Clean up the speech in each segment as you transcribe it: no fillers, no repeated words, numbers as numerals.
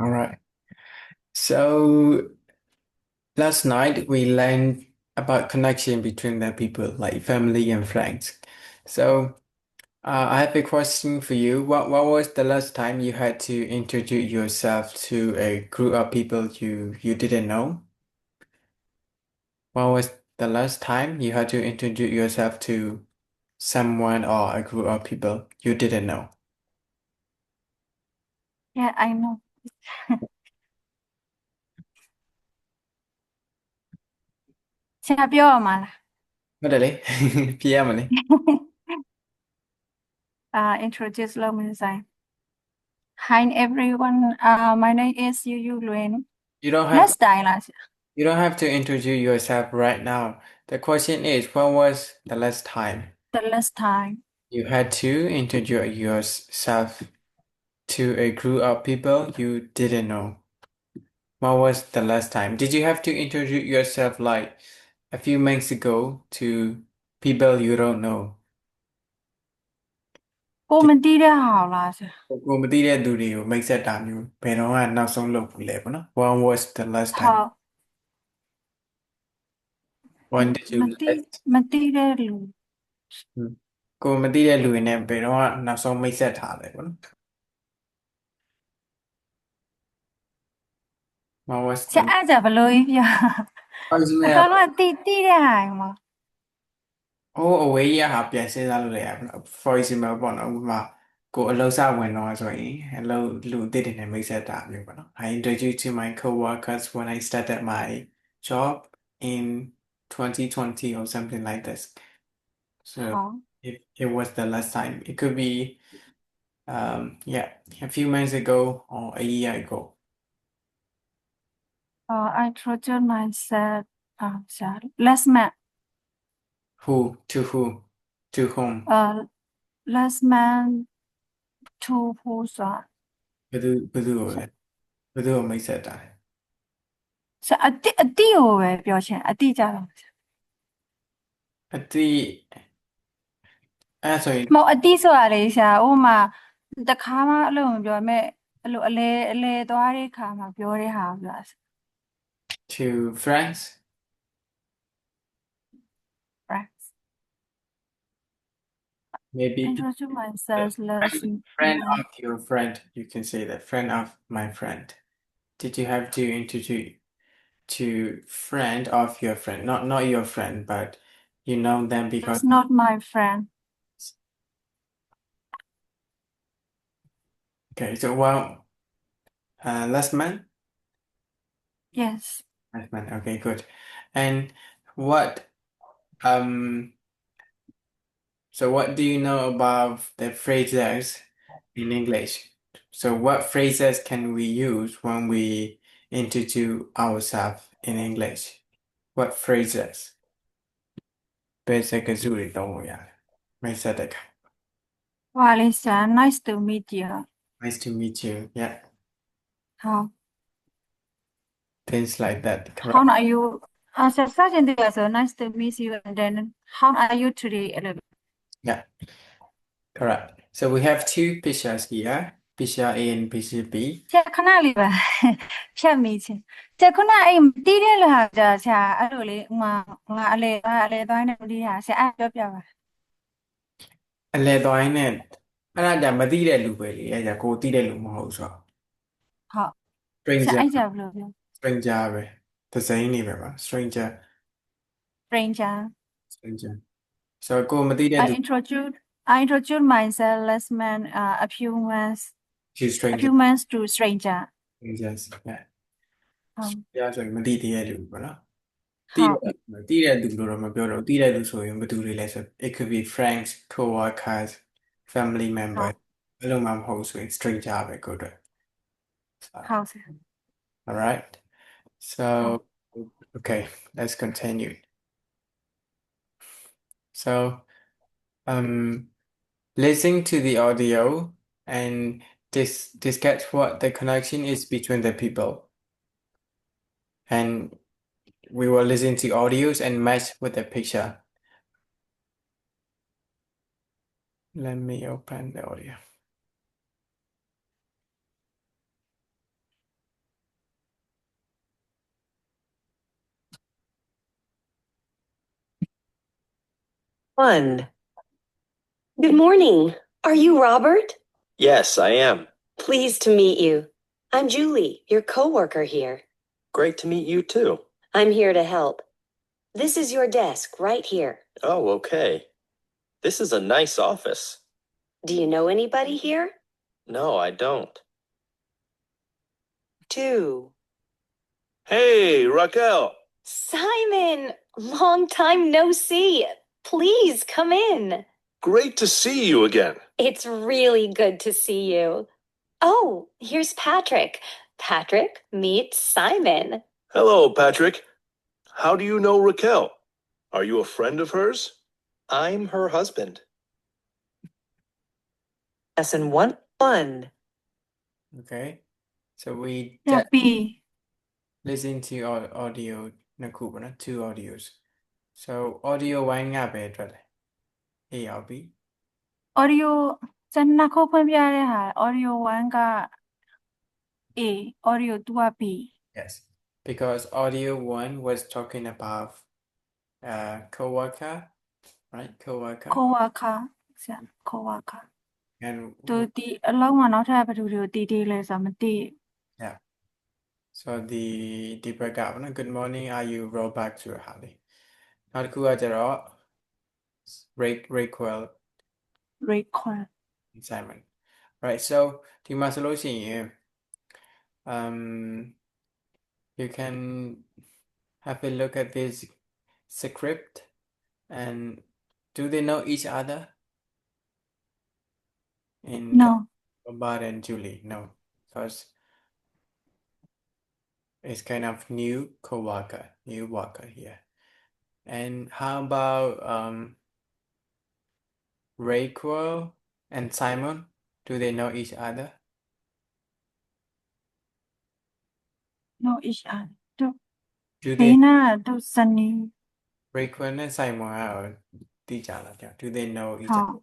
All right. So last night we learned about connection between the people, like family and friends. So I have a question for you. What was the last time you had to introduce yourself to a group of people you didn't know? What was the last time you had to introduce yourself to someone or a group of people you didn't know? Yeah, I know. ဆရာပြောရမှာလား ဟုတ်တယ်လေဖြေရမလဲ introduce လုပ်မယ်ဆိုရင် Hi everyone, my name is Yu Luen. You don't have Next time လားဆရာ you don't have to introduce yourself right now. The question is, when was the last time The last time. you had to introduce yourself to a group of people you didn't know? When was the last time? Did you have to introduce yourself like a few months ago to people you don't know? ကိုမသိတဲ့ဟာကိုလားဆရာကိုမသိတဲ့သူတွေကိုမိတ်ဆက်တာမျိုးဘယ်တော့မှနောက်ဆုံးလုပ်ဘူးလဲပေါ့နော် When was the last time? ဟုတ် When did you မသိ last? မသိတဲ့လူကိုမသိတဲ့လူတွေနဲ့ဘယ်တော့မှနောက်ဆုံးမိတ်ဆက်ထားလဲပေါ့နော် When was the ဆရာအဲ့ဒါဘယ်လိုကြီးပြောအကောင်လုံးကတိတဲ့ဟာမှာaway ရဟာပြန်စဉ်းစားလို့ရပါဘူး For example ပေါ့နော်ဥပမာကိုအလုပ်စဝင်တော့ဆိုရင်အလုပ်လူအသစ်တွေနဲ့မိတ်ဆက်တာမျိုးပေါ့နော် I introduced to my coworkers when I started my job in 2020 or something like this. So ဟုတ် if it was the last time, it could be yeah, a few months ago or a year ago. I introduce myself ဆရာ last month Who to who to whom? last month to who ဆိုတာဘယ်သူကိုမိတ်ဆက်တာလဲဆရာအတိကိုပဲပြောချင်အတိကြတော့အတိအဲ့ဒါဆိုရင် မဟုတ်အတိဆိုတာလေဆရာဥပမာတခါမှအဲ့လိုမပြောမဲ့အဲ့လိုအလဲသွားတဲ့ခါမှာပြောတဲ့ဟာပြောတာဆရာ to friends, friends maybe introduce myself last friend month of your friend. You can say that friend of my friend. Did you have to introduce to friend of your friend? Not your friend, but you know them because that's not my friend okay. So well, last month, yes last month. Okay, good. And what um. So what do you know about the phrases in English? So what phrases can we use when we introduce ourselves in English? What phrases? Basic ကစုတွေသုံးလို့ရတယ်မိတ်ဆက်တဲ့အခါ ဟိုပါလေဆရာ nice to meet you Nice to meet you. Yeah, 好 things like that. how Correct. are you so nice to meet you and then how are you today Yeah, correct. So we have two pictures here, picture A and picture B. ဆရာခဏလေးပါဖြတ်မိချင်းဆရာခုနအဲ့မသိတဲ့လူဟာကြာဆရာအဲ့လိုလေငါအလဲသွားနဲ့မသိတာဆရာအဲ့ပြောပြပါအလဲသွားရင်းနဲ့အဲ့ဒါじゃမသိတဲ့လူပဲလေအဲ့ဒါကိုသိတဲ့လူမဟုတ်ဆိုတော့ ဟုတ် stranger ဆရာအဲ့ကြဘယ်လိုပြော stranger ပဲသစိမ်းနေပဲပါ stranger stranger stranger so ကိုမသိတဲ့သူ I introduced myself last month to a stranger few months to stranger strangers yeah ဟုတ် ဆိုရင်မသိသေးတဲ့လူပေါ့နော်ဟုတ် သိတဲ့လူလို့တော့မပြောတော့သိတဲ့လူဆိုရင်ဘယ်သူတွေလဲဆို it could be friends coworkers family ဟု members တ်အဲ့လိုမှမဟုတ်ဆိုရင် stranger ပဲကိုယ့်အတွက် ဟုတ်ဆရာ all right ဟုတ် so okay let's continue so um listen to the audio and discuss what the connection is between the people and we will listen to audios and match with the picture. Let me open the audio. One. Good morning. Are you Robert? Yes, I am. Pleased to meet you. I'm Julie, your coworker here. Great to meet you too. I'm here to help. This is your desk right here. Oh, okay. This is a nice office. Do you know anybody here? No, I don't. Two. Hey, Raquel. Simon, long time no see. Please come in. Great to see you again. It's really good to see you. Oh, here's Patrick. Patrick, meet Simon. Hello, Patrick. How do you know Raquel? Are you a friend of hers? I'm her husband. Lesson 1. Okay. So we Yeah, just B. listen to audio နှစ်ခုပေါ့နော် two audios. So audio 1ကပဲအတွက်တယ် A ရောက်ပြီ Audio ဇာတ်နှစ်ခုဖွင့်ပြရတဲ့ဟာ Audio 1က A Audio 2က B Yes, because audio 1 was talking about coworker, right? Coworker. coworker ဆရာ coworker And သူဒီအလုံးမှာနောက်ထပ်ဘယ်သူတွေကိုတည်လဲဆိုတာမသိ yeah. So the breakup နော် Good morning, are you roll back to your house? နောက်တစ်ခုကကျတော့ Raquel recall and Simon. Right, so ဒီမှာဆိုလို့ရှိရင် you can have a look at this script and do they know each other? In no Robert and Julie, no, because it's kind of new worker here. And how about Raquel and Simon? Do they know each other? no each other သူ Do ဘေး they နားသူစနေ Raquel and Simon are သိကြလားဗျ Do they know each ဟော other?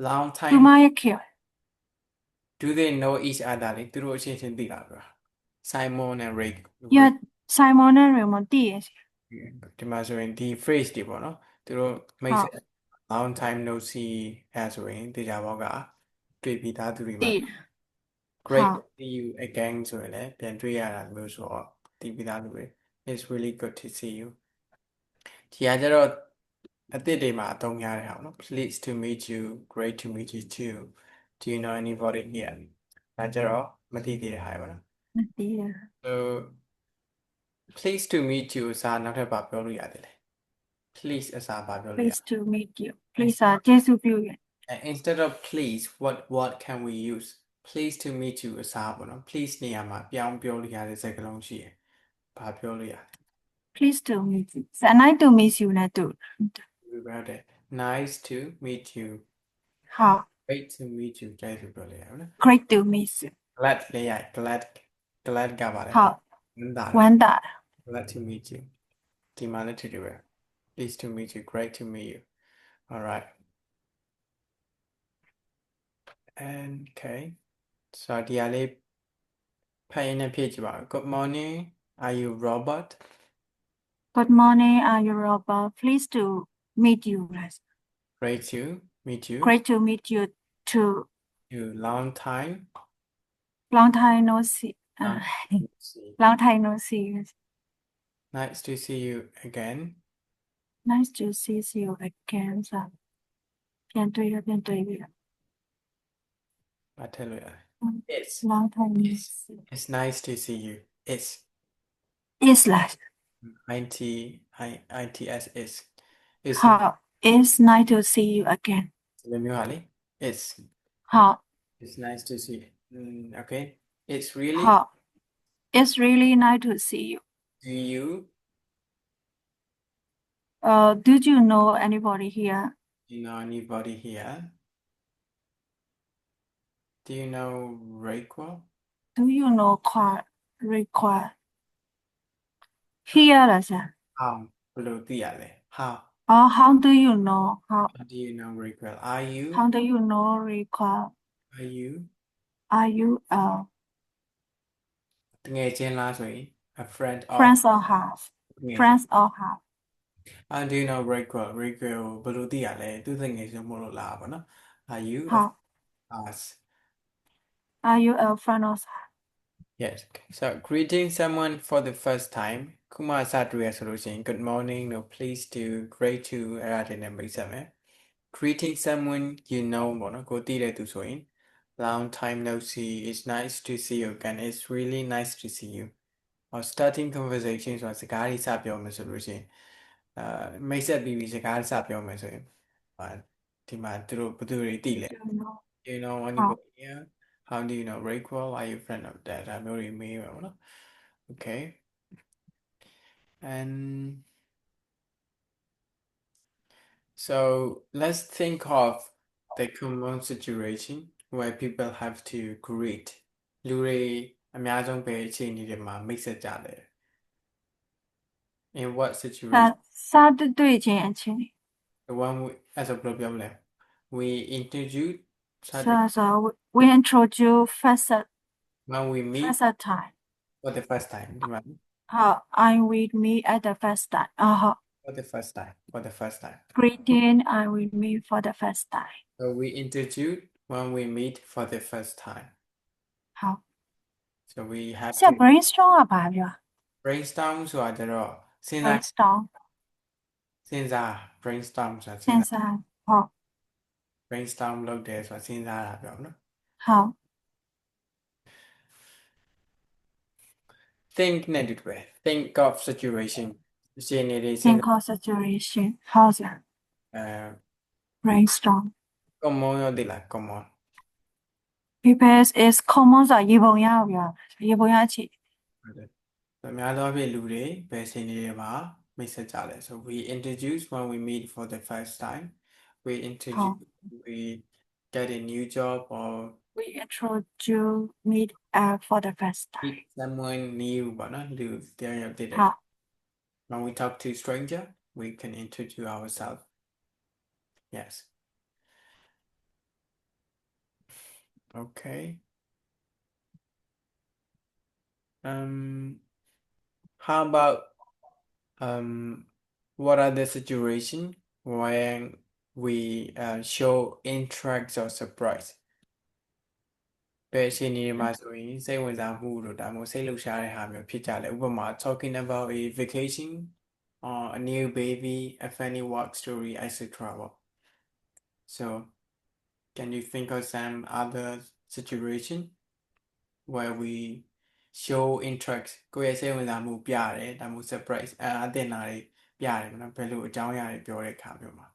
Long သူ time. မရဲ့ခေ Do they know each other လေသူတို့အချင်းချင်းသိလားဗျ Simon and yeah Simon နဲ့ Raymond တည်ရစီ ဒီမှာဆိုရင်ဒီ phrase တွေပေါ့နော်သူတို့မိတ် ဟော ဆက် long time no see အဲဆိုရင်တေချာဘောကတွေ့ပြီးသားသူတွေ တ မှာ ည် Great ဟော to see you again ဆိုရင်လည်းပြန်တွေ့ရတာမျိုးဆိုတော့သိပြီးသားလူတွေ It's really good to see you ဒီကကျတော့အသစ်တွေမှာအသုံးများတဲ့ဟာပေါ့နော် Pleased to meet you Great to meet you too Do you know anybody here ဒါကျတော့မသိသေးတဲ့ဟာပဲပေါ့နော် မတည်ရ So pleased to meet you အစားနောက်ထပ်ဘာပြောလို့ရတယ်လဲ Please အစားဘာပြောလို့ရ please to meet you please စာကျေးဇူးပြုရ And instead of please, what can we use? Pleased to meet you အစားပေါ့နော် Please နေရာမှာပြောင်းပြောလို့ရတဲ့စကားလုံးရှိတယ်။ဘာပြောလို့ရလဲ please to meet you ဇာ nice to meet you နဲ့တူ We wrote it. Nice to meet you. ဟော Great to meet you ကြိုက်လို့ပြောလို့ရပါနော် great to meet you Glad လေးရ glad ကပါလေ ဟော ဝမ်းသာတယ် ဝမ်းသာ Glad to meet you ဒီမှာလည်းတူတူပဲ Pleased to meet you. Great to meet you. All right. And okay. So ဒီကလေးဖတ်ရင်းနဲ့ဖြည့်ကြည့်ပါဦး Good morning. Are you Robert? good morning are you Robert please to meet you Great to meet you. great to meet you too You long time. long time no see Long see. long time no see Nice to see you again. nice to see you again စာပြန်တွေ့ရ ဘာထည့်လို့ရလဲ It's long time no It's see It's nice to see you. It's is like IT ITS is. It's ဟော is nice to see you again ဒီလိုမျိုးဟာလေ It's ဟော It's nice to see you. Okay. It's really ဟော it's really nice to see you Do you did you know anybody here know anybody here? Do you know Raquel? do you know require here လားဆရာ How ဘယ်လိုသိရလဲ How how do you know How do you know Raquel? how do you know require Are you are you တငယ်ချင်းလားဆိုရင် A friend of friends or half ငယ်ချင်း friends or half How do you know Raquel? Raquel ဘယ်လိုသိရလဲသူတငယ်ချင်းမို့လို့လားပေါ့နော် Are you a ဟုတ် us? are you a friend or half Yes. Okay. So greeting someone for the first time ခုမှစတွေ့ရဆိုလို့ရှိရင် Good morning no please do great to အဲ့ဒါတွေနဲ့မိတ်ဆက်မယ် Greeting someone you know ပေါ့နော်ကိုသိတဲ့သူဆိုရင် Long time no see it's nice to see you again it's really nice to see you or starting conversation ဆိုတာစကားလေးစပြောမယ်ဆိုလို့ရှိရင်မိတ်ဆက်ပြီးစကားစပြောမယ်ဆိုရင်ဒီမှာသူတို့ဘယ်သူတွေသိလဲ do you know you know ဟုတ် anybody here how do you know Raquel are you a friend of that ဒါမျိုးတွေမေးပါဘောနော် okay and so let's think of the common situation where people have to greet လူတွေအများဆုံးပဲအခြေအနေတွေမှာမိတ်ဆက်ကြတယ် in what ဒါ situation စတွေ့ခြင်းအခြေအနေ the one we, as a problem left we introduce so we introduce first when we meet time for the first time ဒီမှာ I will meet at the first time for the first time for the first time greeting I will meet for the first time so we introduce when we meet for the first time ဟုတ် so we have ဆရာ to brainstorm ကဘာပြော brainstorm ဆိုတာကြတော့စဉ်းစား brainstorm စဉ်းစား brainstorm ဆိုတာ စဉ်းစားဟုတ် brainstorm လုပ်တယ်ဆိုတာစဉ်းစားတာပြောမနော် ဟုတ် think နဲ့တူတယ် think of situation အခြေအနေတွေစဉ်း think စား of situation ဟုတ်စရာ brainstorm common ရောဒီလား common because is common ဆိုတာရေပုံရအောင်ပြောရေပုံရအခြေ ဟုတ်တယ်အများသောအားဖြင့်လူတွေဘယ်အခြေအနေတွေမှာမိတ်ဆက်ကြလဲ so we introduce when we meet for the first time we introduce we get a new job or we introduce meet for the first time meet someone new ပေါ့နော်လူတရားရောက်တဲ့ ဟုတ် when we talk to stranger we can introduce ourselves yes okay how about what are the situation when we show interest or surprise ဘယ်အခြေအနေမှာဆိုရင်စိတ်ဝင်စားမှုတို့ဒါမျိုးစိတ်လှုပ်ရှားတဲ့ဟာမျိုးဖြစ်ကြလဲဥပမာ talking about a vacation or a new baby a funny work story etc ပေါ့ so can you think of some other situation where we show interest ကိုယ့်ရဲ့စိတ်ဝင်စားမှုပြတယ်ဒါမျိုး surprise အသင်တာတွေပြတယ်နော်ဘယ်လိုအကြောင်းအရာတွေပြောတဲ့အခါမျိုးမှာ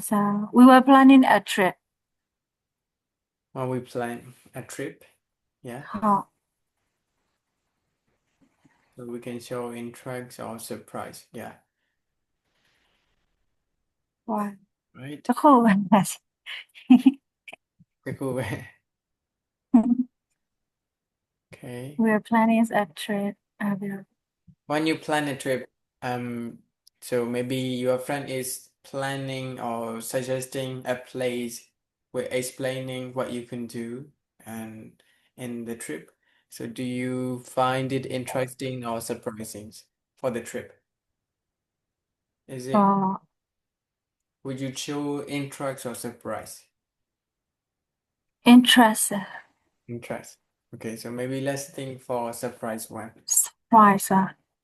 so we were planning a trip when we plan a trip yeah ဟုတ် so we can show interest or surprise yeah one right တစ်ခုပဲ cool okay we were planning a trip when you plan a trip so maybe your friend is planning or suggesting a place with explaining what you can do and in the trip so do you find it interesting or surprising for the trip is it would you show interest or surprise interest interest okay so maybe let's think for surprise one surprise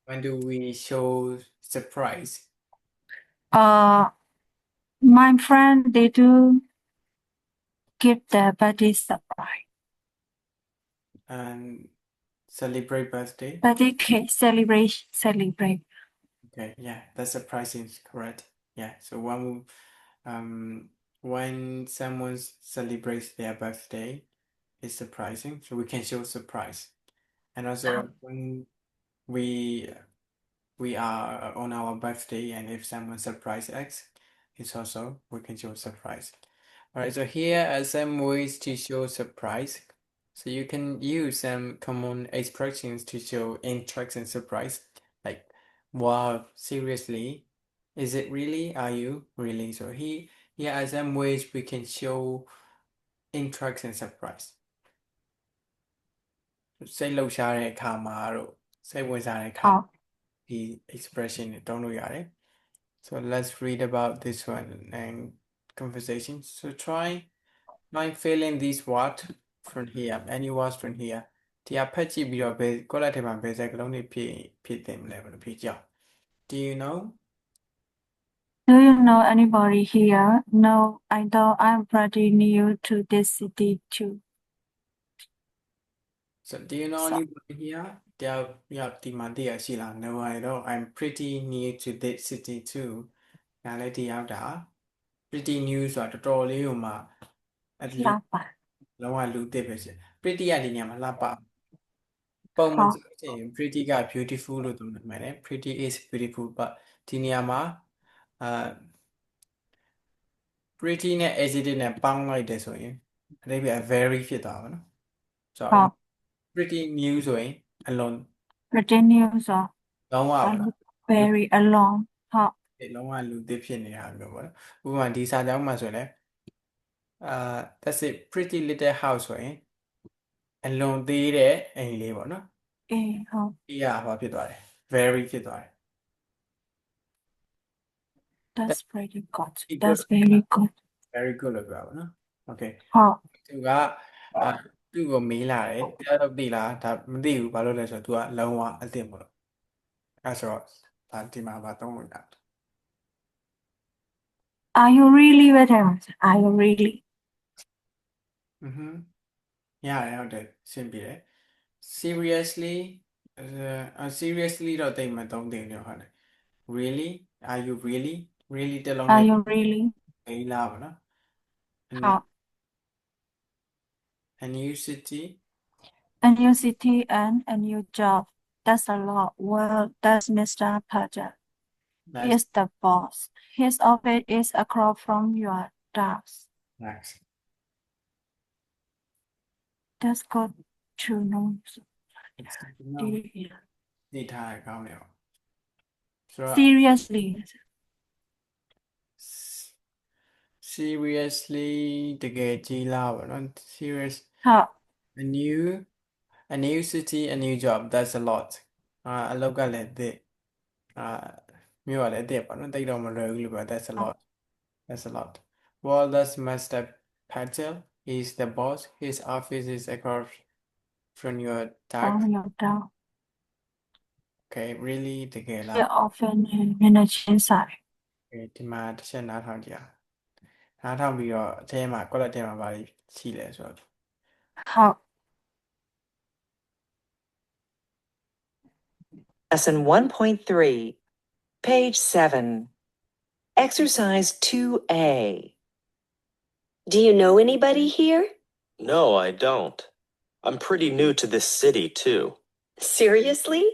when do we show surprise my friend they do give their birthday surprise and celebrate birthday birthday cake celebrate okay yeah that's surprising correct yeah so when someone celebrates their birthday it's surprising so we can show surprise and also when we are on our birthday and if someone surprise us it's also we can show surprise all right so here are some ways to show surprise so you can use some common expressions to show interest and surprise like wow seriously is it really are you really so here are some ways we can show interest and surprise စိတ်လှုပ်ရှားတဲ့အခါမှာတို့စိတ်ဝင်စားတဲ့အခါ ဟုတ် ဒီ expression တွေသုံးလို့ရတယ် so let's read about this one and conversation so try filling these words from here any words from here ဒီအဖက်ကြည့်ပြီးတော့ဘယ်ကောလက်ထဲမှာဘယ်စကားလုံးတွေဖြည့်သင့်မလဲဘယ်လိုဖြည့်ကြအောင် do you know Do you know anybody here? No, I don't. I'm pretty new to this city too. So do you know So- anybody here? Yeah, the Mandia Sheila. No, I don't. I'm pretty new to this city too. Now let the out pretty new ဆိုတာတော်တော်လေးဟိုမှာ at လာ least ပါ လုံးဝလူသစ်ပဲရှင် pretty ရဒီနေရာမှာလှပပုံမှန်ဆိုရင် pretty က beautiful လို့သုံးတယ်မယ် pretty is beautiful but ဒီနေရာမှာpretty နဲ့ adjective နဲ့ပေါင်းလိုက်တယ်ဆိုရင်အဓိပ္ပာယ် very ဖြစ်သွားပါနော်ဆို ဟု တော့ တ် pretty new ဆိုရင်အလွန် pretty new ဆို လုံးဝပါနော် very alone ဟုတ် ဒီလုံးဝလူသစ်ဖြစ်နေတာမျိုးပေါ့နော်ဥပမာဒီစာကြောင်းမှာဆိုရင်လည်းthat's it pretty little house ဆိုရင်အလွန်သေးတဲ့အိမ်လေးပေါ့နော် အေးဟုတ် အေးရဘာဖြစ်သွားတယ် very ဖြစ်သွားတယ် that's pretty good Pretty that's good. very good very good လို့ပြောပါနော် okay ဟုတ် သူကသူ့ကိုမေးလာတယ်တရားတော့သိလားဒါမသိဘူးဘာလို့လဲဆိုတော့ तू ကလုံးဝအသစ်ပေါ့လို့အဲဆိုတော့ဒါဒီမှာဘာသုံးလို့လဲ Are you really better Are you really ရတယ်ဟုတ်တယ်ရှင်းပြတယ် seriously seriously တော့တိတ်မသုံးသင့်ဘူးဟုတ်တယ် really are you really really တစ်လုံး Are နဲ့ you really မေးလာပါနော် ဟုတ် a new city a new city and a new job that's a lot well that's Mr. Patel he that's is the boss his office is across from your desk next that's good to know it's no သိထားရကောင်းတယ်ပေါ့ဆိုတော့ seriously seriously တကယ်ကြီးလားပေါ့နော် serious ဟုတ် a new city a new job that's a lot အလောက်ကလည်းသစ်မြို့ကလည်းသစ်ပေါ့နော်တိတ်တော့မလွယ်ဘူးလို့ပြော that's a lot that's a lot well that's Mr. Patel he's the boss his office is across from your desk from your desk okay really တကယ်လား your office နဲ့နည်းနည်းချင်းစား ဒီမှာတစ်ချက်နားထောင်ကြည့်အောင်နားထောင်ပြီးတော့အထဲမှာ column ထဲမှာဘာတွေရှိလဲဆိုတော့ ဟုတ် Lesson 1.3, page 7. Exercise 2A. Do you know anybody here? No, I don't. I'm pretty new to this city, too. Seriously?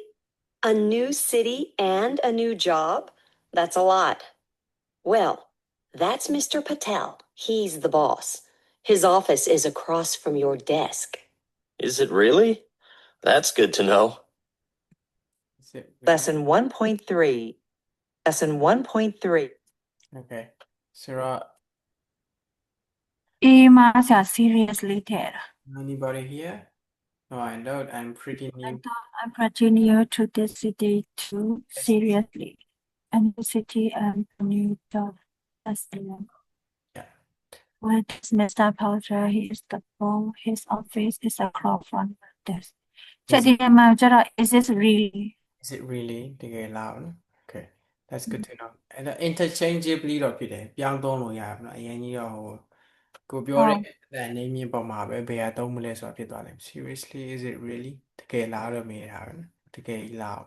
A new city and a new job? That's a lot. Well, that's Mr. Patel. He's the boss. His office is across from your desk. Is it really? That's good to know. Is it really? Lesson 1.3. Lesson 1.3. okay ဆိုတော့ အေးမှာဆရာ seriously ထည့်တာ anybody here no I don't I'm pretty I new thought I'm pretty new to this city too seriously a new city and a new job that's the one yeah well this Mr. Patel he is the boss his office is across from this ချက်ဒီမှာကျတော့ is this really is it really တကယ်လားနော် okay that's good to know အဲ့တော့ interchangeably တော့ဖြစ်တယ်ပြောင်းသုံးလို့ရတယ်နော်အရင်ကြီးတော့ဟိုကိုပြောတဲ့အတန်အနေမြင့်ပေါ်မှာပဲဘယ်ဟာသုံးမလဲဆိုတာဖြစ်သွားတယ် seriously is it really တကယ်လားတော့မေးတာပဲနော်တကယ်ကြီးလား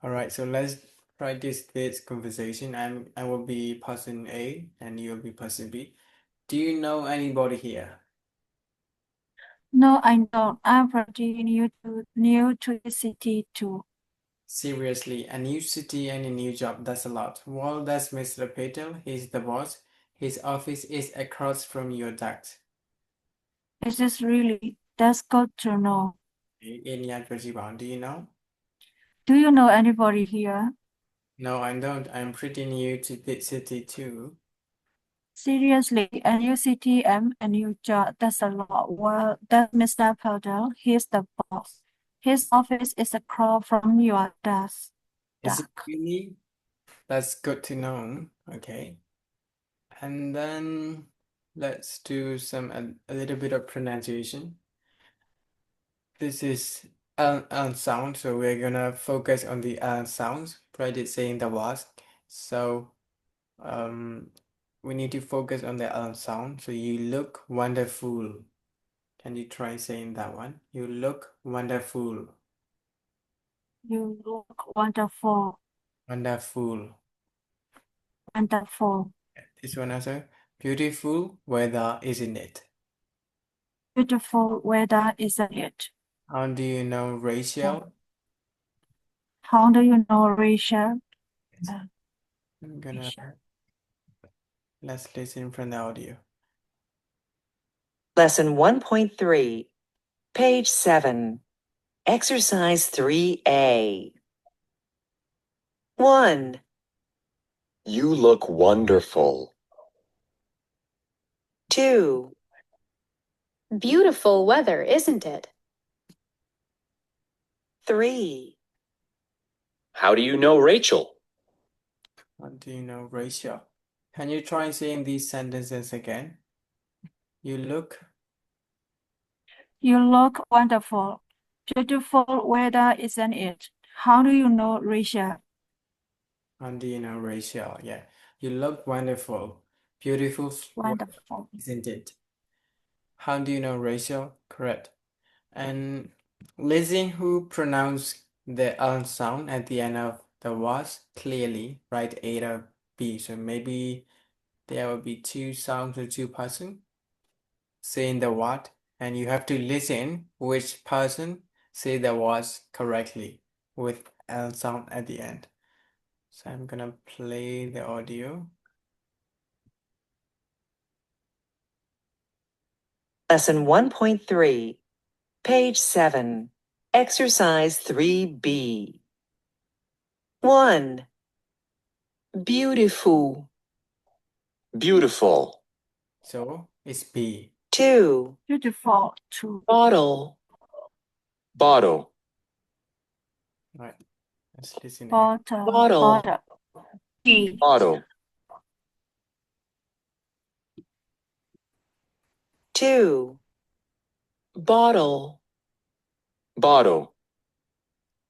all right so let's practice this conversation I will be person A and you will be person B do you know anybody here no I don't I'm pretty new to the city too Seriously, a new city and a new job, that's a lot. Well, that's Mr. Patel. He's the boss. His office is across from your desk. is this really that's good to know Any address bound, do you know? do you know anybody here No, I don't. I'm pretty new to this city too. Seriously, a new city and a new job. That's a lot. Well, that's Mr. Patel. He's the boss. His office is across from your desk. Is it really? That's good to know. Okay. And then let's do a little bit of pronunciation. This is L sound, so we're gonna focus on the L sounds, practice saying the words. So we need to focus on the L sound. So you look wonderful. Can you try saying that one? You look wonderful. You look wonderful. Wonderful. Wonderful. This one also. Beautiful weather, isn't it? Beautiful weather, isn't it? How do you know Rachel? How do you know, Rachel? I'm gonna let's listen from the audio. Lesson 1.3, page 7, exercise 3A. 1, You look wonderful. 2, Beautiful weather, isn't it? 3, How do you know Rachel? How do you know Rachel? Can you try saying these sentences again? You look wonderful. Beautiful weather, isn't it? How do you know, Rachel? How do you know Rachel? Yeah. You look wonderful. Beautiful weather, Wonderful. isn't it? How do you know Rachel? Correct. And listen who pronounce the L sound at the end of the words clearly. Write A or B. So maybe there will be two sounds or two persons saying the word, and you have to listen which person say the words correctly with L sound at the end. So I'm gonna play the audio. lesson 1.3, page 7, exercise 3B. 1, beautiful. Beautiful. So it's B. 2, Beautiful too. bottle. Bottle. Right. Let's listen again. Bottle. Bottle. Bottle. B. Bottle. 2, bottle. Bottle.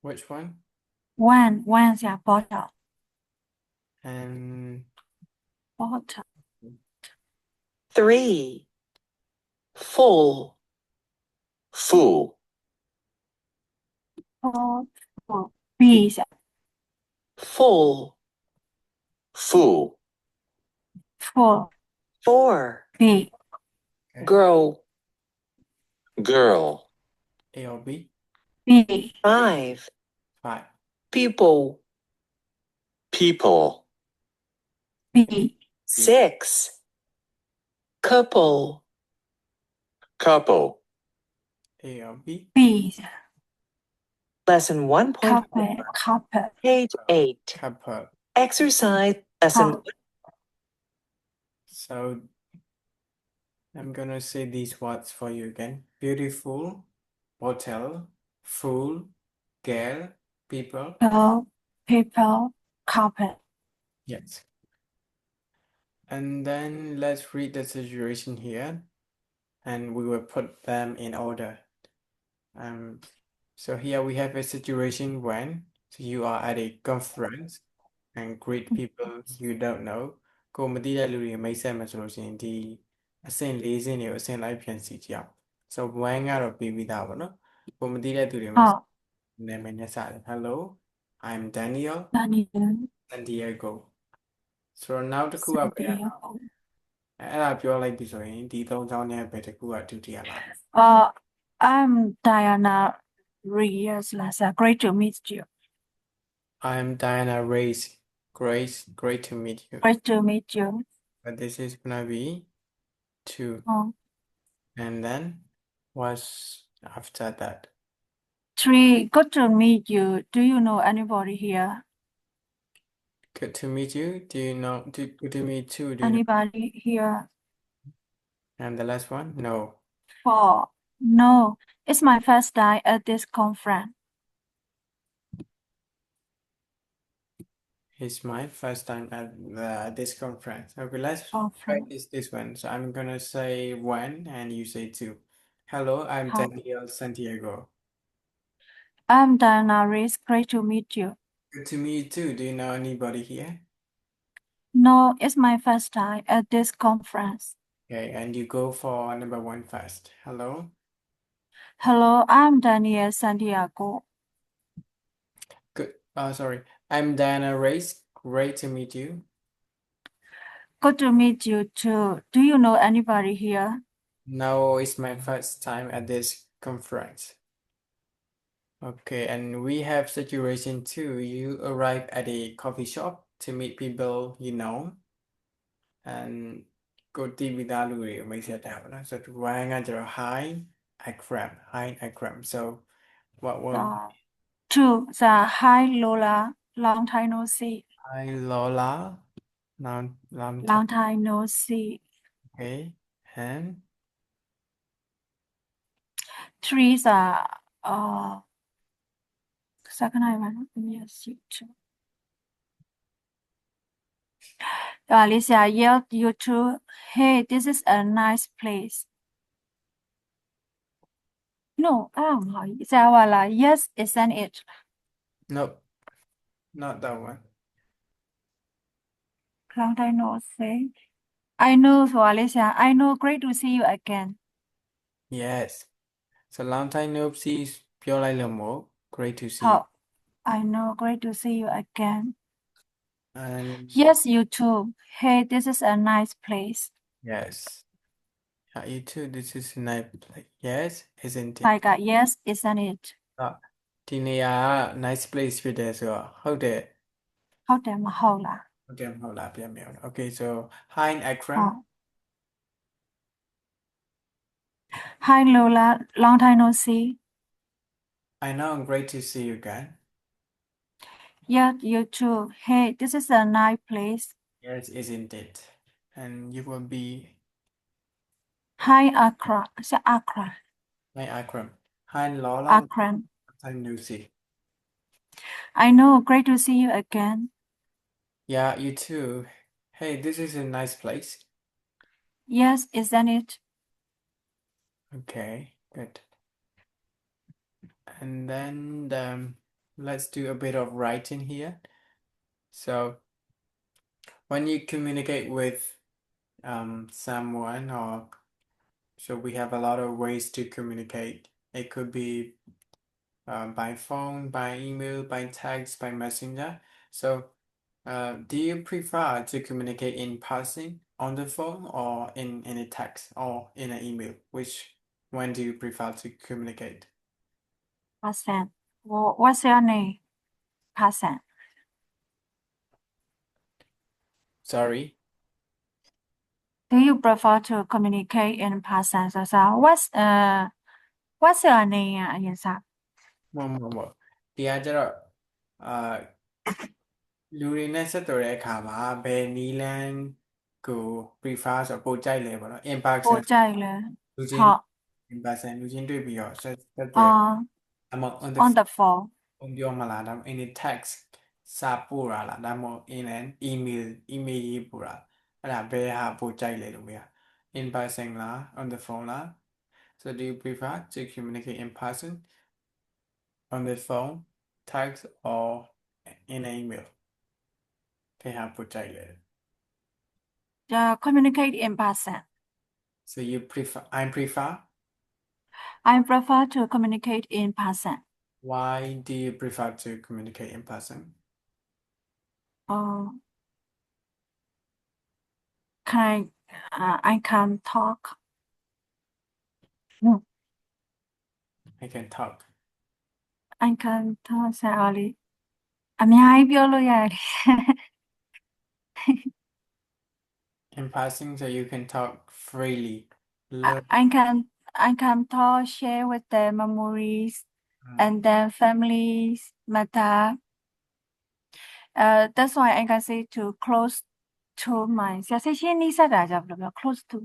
Which one? One's a bottle. And Bottle. 3, full. Full. Bottle. B. Full. Full. Full. 4, B. okay. grow. Girl. A or B? B. 5, 5. people. People. B. 6, couple. Couple. A or B? B. Lesson 1. Couple. Page 8. Couple. Exercise lesson. Couple. So I'm gonna say these words for you again. Beautiful, hotel, fool, girl, people. Girl. People. Couple. Yes. And then let's read the situation here, and we will put them in order. So here we have a situation when you are at a conference and greet people you don't know. ကိုမသိတဲ့လူတွေမိတ်ဆက်မယ်ဆိုလို့ရှိရင်ဒီအဆင့်၄ဆင့်တွေကိုအဆင့်လိုက်ပြန်စီကြည့်အောင် So one ကတော့ပြီးပြီးသားပေါ့နော်ကိုမသိတဲ့သူတွေမိတ်ဆက်နာမည်နဲ့စတယ် Hello I'm Daniel Daniel. Santiago So now တစ်ခုကပဲအဲ့ဒါပြောလိုက်ပြီဆိုရင်ဒီ၃ချောင်းနဲ့ပဲတစ်ခုကဒုတိယလာ I'm Diana Reyes Laza. Great to meet you. I'm Diana Reyes great to meet you Great to meet you. But this is gonna be 2 and then what's after that 3. Good to meet you. Do you know anybody here? Good to meet you. Do you know, good to meet too. Do you know? Anybody here? And the last one? No. 4. No, it's my first time at this conference. It's my first time at this conference. Okay, let's Conference. practice this one. So I'm gonna say one and you say two. Hello, I'm Hi. Daniel Santiago. I'm Diana Reese. Great to meet you. Good to meet you too. Do you know anybody here? No, it's my first time at this conference. Okay, and you go for number one first. Hello. Hello, I'm Daniel Santiago. Good. Sorry. I'm Diana Race. Great to meet you. Good to meet you too. Do you know anybody here? Now it's my first time at this conference. Okay, and we have situation two. You arrive at a coffee shop to meet people you know, and go deep with Aluri makes it happen. So to wang under hi, Akram. So what will Two. Hi Lola. Long time no see. hi Lola? Now long time. Long time no see. Okay, and 3 second time yes you too. Alicia yelled you too. Hey, this is a nice place. No, Zawala, yes, isn't it? nope, not that one. Long time no see. I know, so Alicia, I know, great to see you again. Yes. So long time no see. ပြောလိုက်လို့မို့ great to see you. How? I know, great to see you again. And Yes, you too. Hey, this is a nice place. yes. You too. This is a nice place. Yes, isn't it? Tiger, yes, isn't it? ဒီနေရာက nice place ဖြစ်တယ်ဆိုတော့ဟုတ်တယ် ဟုတ်တယ်မဟုတ်လား ဟုတ်တယ်မဟုတ်လားပြန်ပြော Okay, so hi Akram. ဟုတ် Hi Lola, long time no see. I know, great to see you again. Yeah, you too. Hey, this is a nice place. Yes, isn't it? And you will be Hi Accra. Is it Accra? my Akram. Hi Lola. Akron. I new see. I know, great to see you again. Yeah, you too. Hey, this is a nice place. Yes, isn't it? Okay, good. And then let's do a bit of writing here. So when you communicate with someone, or so we have a lot of ways to communicate. It could be by phone, by email, by text, by messenger. So do you prefer to communicate in person on the phone or in a text or in an email? Which one do you prefer to communicate? Hassan. What's your name? Hassan. Sorry. Do you prefer to communicate in person? So what's your name? အရင်စ မဒီကကျတော့လူတွေနဲ့ဆက်သွယ်တဲ့အခါမှာဘယ်နည်းလမ်းကို prefer ဆိုပိုကြိုက်လဲပေါ့နော် in ပို person ကြိုက်လဲ လူချင်း ဟုတ် in person လူချင်းတွေ့ပြီးတော့ဆက်သွယ် အမ on on the phone. ပြောမလားဒါမှ in a text စာပို့တာလားဒါမှမဟုတ် in an email ရေးပို့တာအဲ့ဒါဘယ်ဟာပိုကြိုက်လဲလို့မေးတာ in person လား on the phone လား so do you prefer to communicate in person on the phone text or in an email ဘယ်ဟာပိုကြိုက်လဲ Communicate in person. so you prefer I prefer to communicate in person. why do you prefer to communicate in person I can talk. I can talk I can talk Sally. အများကြီးပြောလို့ရတယ် in person so you can talk freely I can talk, share with their memories and their families matter. That's why I can say to close to my ဆရာစိတ်ချင်းနီးစပ်တာကြဘယ်လိုပြော close to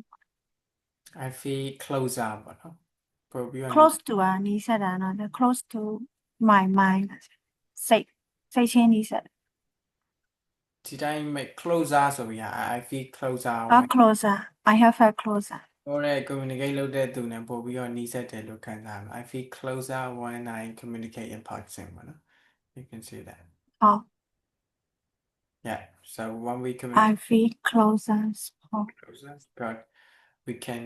I feel closer ပေါ့နော်ပို့ပြီးတော့ close to อ่ะနီးစပ်တာနော် close to my mind စိတ်ချင်းနီးစပ် ဒီတိုင်း closer ဆိုပြီး I feel closer closer I have a closer ဟိုတဲ့ communicate လုပ်တဲ့သူနဲ့ပို့ပြီးတော့နီးစပ်တယ်လို့ခံစားရမှာ I feel closer when I communicate in person ပေါ့နော် you can see that oh yeah so when we I communicate feel closer closer but we can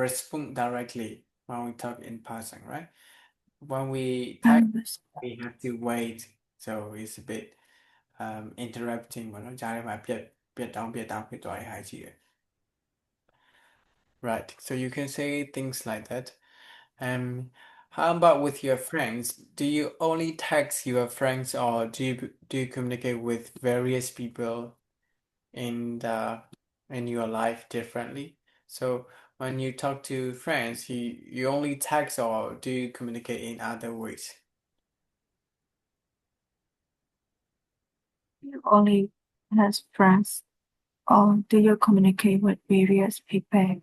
respond directly when we talk in person right when we type we have to wait so it's a bit interrupting ပေါ့နော်ကြားထဲမှာပြက်တောင်းဖြစ်သွားတဲ့ဟာရှိတယ် right so you can say things like that how about with your friends do you only text your friends or do you communicate with various people in your life differently so when you talk to friends you only text or do you communicate in other ways you only has friends or do you communicate with various people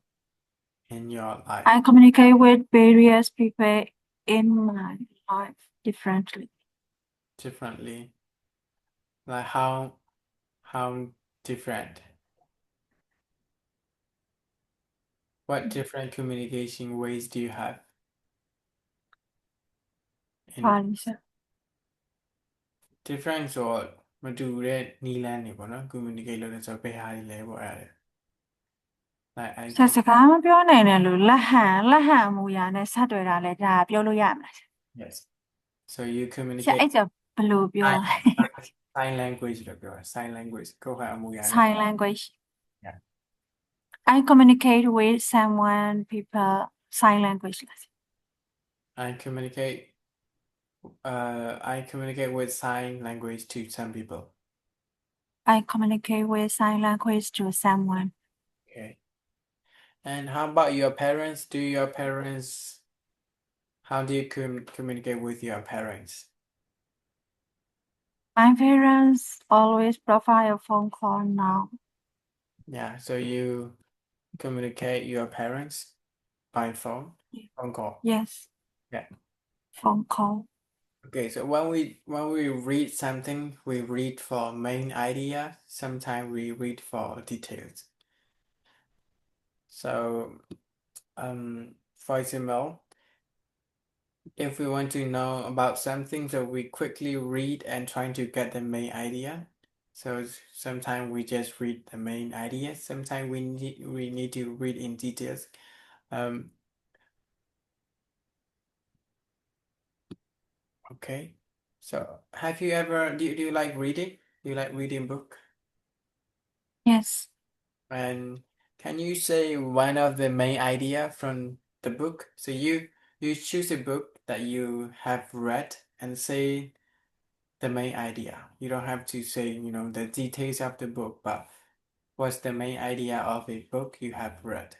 in your life I communicate with various people in my life differently differently like how different what different communication ways do you have in ပါလိမ့်စ different ဆိုတော့မတူတဲ့နည်းလမ်းတွေပေါ့နော် communicate လုပ်တဲ့ဆိုတော့ဘယ်ဟာတွေလဲပေါ့အဲ့ဒါ like I ဆက်စကားမပြောနိုင်တယ်လို့လက်ဟန်အမူအရာနဲ့ဆက်တွေ့တာလဲဒါပြောလို့ရမှာ yes so you ဆရာ communicate အဲ့ကြဘယ်လိုပြော sign language လို့ပြောတာ sign language ကိုယ်ဟာအမူအရာနဲ့ sign language Yeah. I communicate with someone people sign language I communicate with sign language to some people I communicate with sign language to someone okay and how about your parents how do you communicate with your parents my parents always provide a phone call now yeah so you communicate your parents by phone call yes Yeah. phone call okay so when we read something we read for main idea sometimes we read for details so for example if we want to know about something so we quickly read and trying to get the main idea so sometimes we just read the main idea sometimes we need to read in details okay so have you ever do you like reading do you like reading book yes and can you say one of the main idea from the book so you choose a book that you have read and say the main idea you don't have to say the details of the book but what's the main idea of a book you have read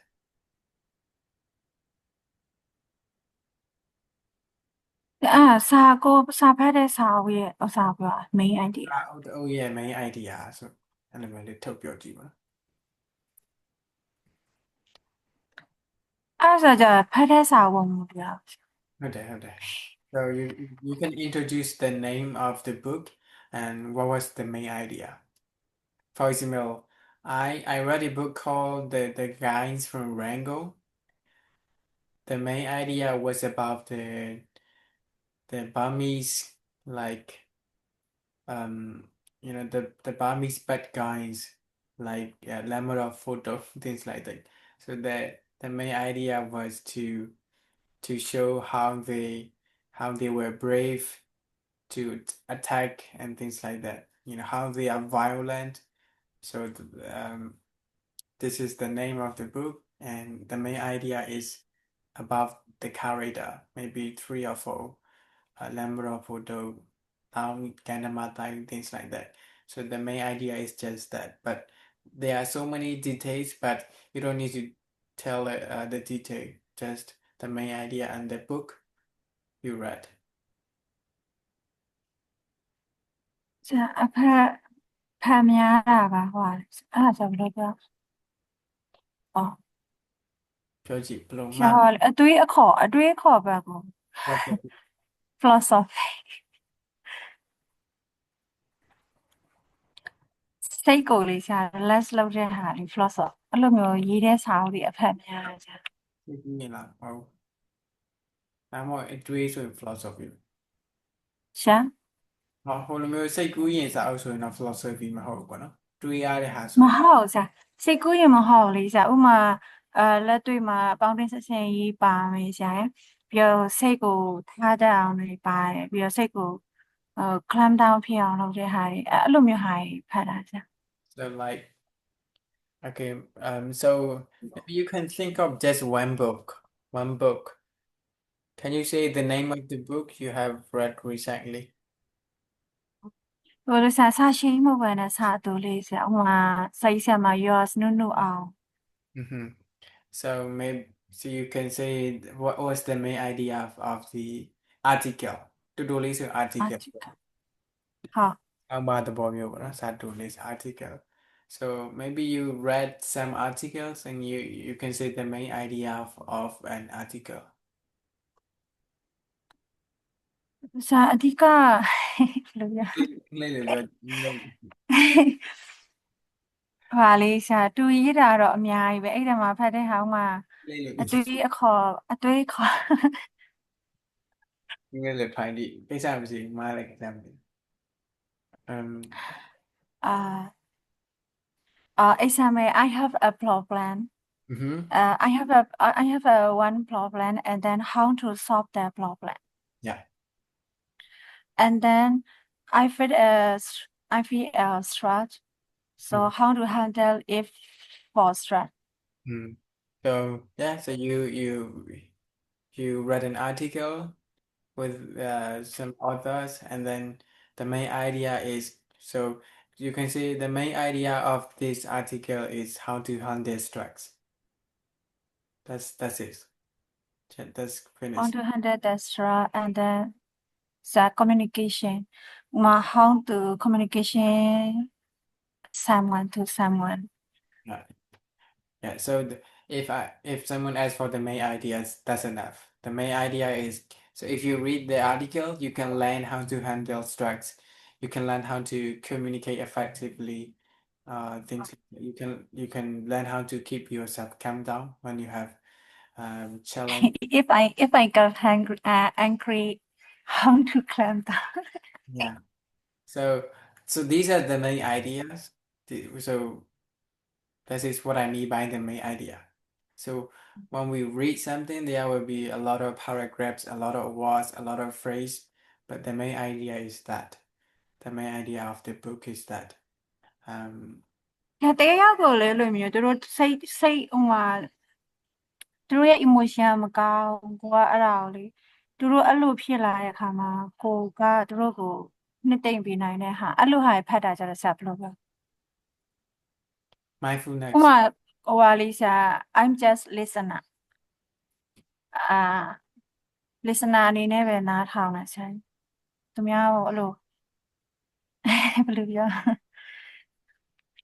စာဖတ်တဲ့စာအုပ်ရဲ့အစားပြော main idea oh yeah main idea so အဲ့လိုမျိုးလေးထုတ်ပြောကြည့်ပါ အဲ့ဒါကြဖတ်တဲ့စာအုပ်မပြော okay so you can introduce the name of the book and what was the main idea for example I read a book called the Guys from Rango the main idea was about the Burmese like the Burmese bad guys like Lamara photo things like that so the main idea was to show how they were brave to attack and things like that how they are violent so this is the name of the book and the main idea is about the character maybe 3 or 4 Lamara photo Ganamata things like that so the main idea is just that but there are so many details but you don't need to tell the detail just the main idea and the book you read จะဖတ်များတာပါဟိုအဲ့ဒါဆိုဘယ်လိုပြောအော် ပြောကြည့်ဘယ်လိုမှ ရှာဟောအတွေးအခေါ်ဘက်ကို philosophy စိတ်ကိုလေးရှာ relax လုပ်တဲ့ဟာလေး philosophy အဲ့လိုမျိုးရေးတဲ့စာအုပ်တွေအဖတ်များတာကြာ စိတ်ကူးရင်လားဟုတ်ဒါမှမဟုတ်အတွေးဆိုရင် philosophy ရှာ ဟိုလိုမျိုးစိတ်ကူးရင်စာအုပ်ဆိုရင်တော့ philosophy မဟုတ်ဘူးပေါ့နော်တွေးရတဲ့ဟာ မ ဆိုရင် ဟုတ်ဘူးရှာစိတ်ကူးရင်မဟုတ်ဘူးလေရှာဥပမာလက်တွေ့မှာပေါင်းတင်ဆက်ဆံရေးပါမယ်ရှာပြီးတော့စိတ်ကိုထားတတ်အောင်တွေပါတယ်ပြီးတော့စိတ်ကိုclam down ဖြစ်အောင်လုပ်တဲ့ဟာတွေအဲ့လိုမျိုးဟာတွေဖတ်တာရှာ so like okay so maybe you can think of just one book can you say the name of the book you have read recently ဟိုလိုစာရှိမှုပဲနဲ့စာတူလေးရှာဥပမာစာရေးဆရာမ yours နုနုအောင် mm-hmm. So maybe so you can say what was the main idea of the article တူတူလေးဆို article ဟုတ် အောက်မှာသဘောမျိုးပေါ့နော်စာတူလေး article so maybe you read some articles and you can say the main idea of an article စာအဓိက ဘယ်လိုပြော လေးလေးပြော ဟာလေးရှာတူရေးတာတော့အများကြီးပဲအဲ့ဒါမှာဖတ်တဲ့ဟာမှာ လေးလေး အတွေးခေါ် လေးလေးဖိုင်ဒီကိစ္စမရှိဘူးမှားလိုက်ကိစ္စမရှိ example I have a problem mm-hmm. I have a one problem and then how to solve that problem yeah and then I feel stress so how to handle if for stress so yeah so you read an article with some authors and then the main idea is so you can say the main idea of this article is how to handle stress that's it that's how finished to handle the stress and then communication how to communication someone to someone yeah so if someone asks for the main ideas that's enough the main idea is so if you read the article you can learn how to handle stress you can learn how to communicate effectively things you can learn how to keep yourself calm down when you have challenge if I got angry how to calm down yeah so these are the main ideas so this is what I mean by the main idea so when we read something there will be a lot of paragraphs a lot of words a lot of phrase but the main idea is that the main idea of the book is that တရားကိုလည်းလိုမျိုးတို့စိတ်ဟိုမှာတို့ရဲ့ emotion မကောင်းကိုကအဲ့ဒါကိုလေတို့အဲ့လိုဖြစ်လာတဲ့အခါမှာကိုကတို့ကိုနှစ်သိမ့်ပေးနိုင်တဲ့ဟာအဲ့လိုဟာဖတ်တာကြတော့ဆက်ဘယ်လိုပြော mindfulness ဥပမာဟိုပါလေးစာ I'm just listener listener အနေနဲ့ပဲနားထောင်နေဆိုင်သူများကိုအဲ့လိုဘယ်လိုပြော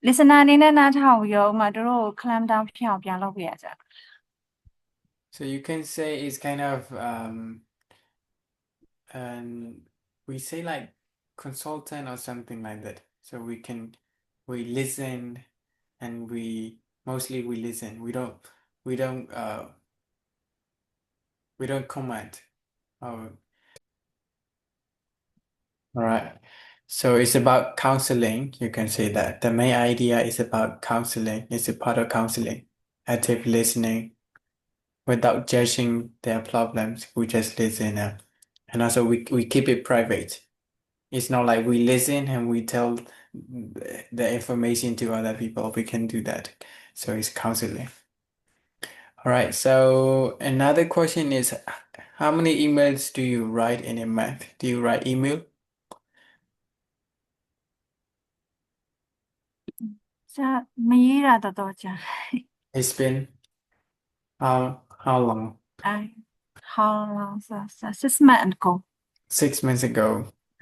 listener အနေနဲ့နားထောင်ပြီးတော့ဥပမာတို့ clam down ဖြစ်အောင်ပြန်လုပ်ပေးရကြ so you can say it's kind of and we say like consultant or something like that so we listen and we mostly we listen we don't comment all right so it's about counseling you can say that the main idea is about counseling it's a part of counseling active listening without judging their problems we just listen and also we keep it private it's not like we listen and we tell the information to other people we can do that so it's counseling all right so another question is how many emails do you write in a month do you write email စာမရေးတာတော့ကြာ it's been how long how long 6 months ago 6 months ago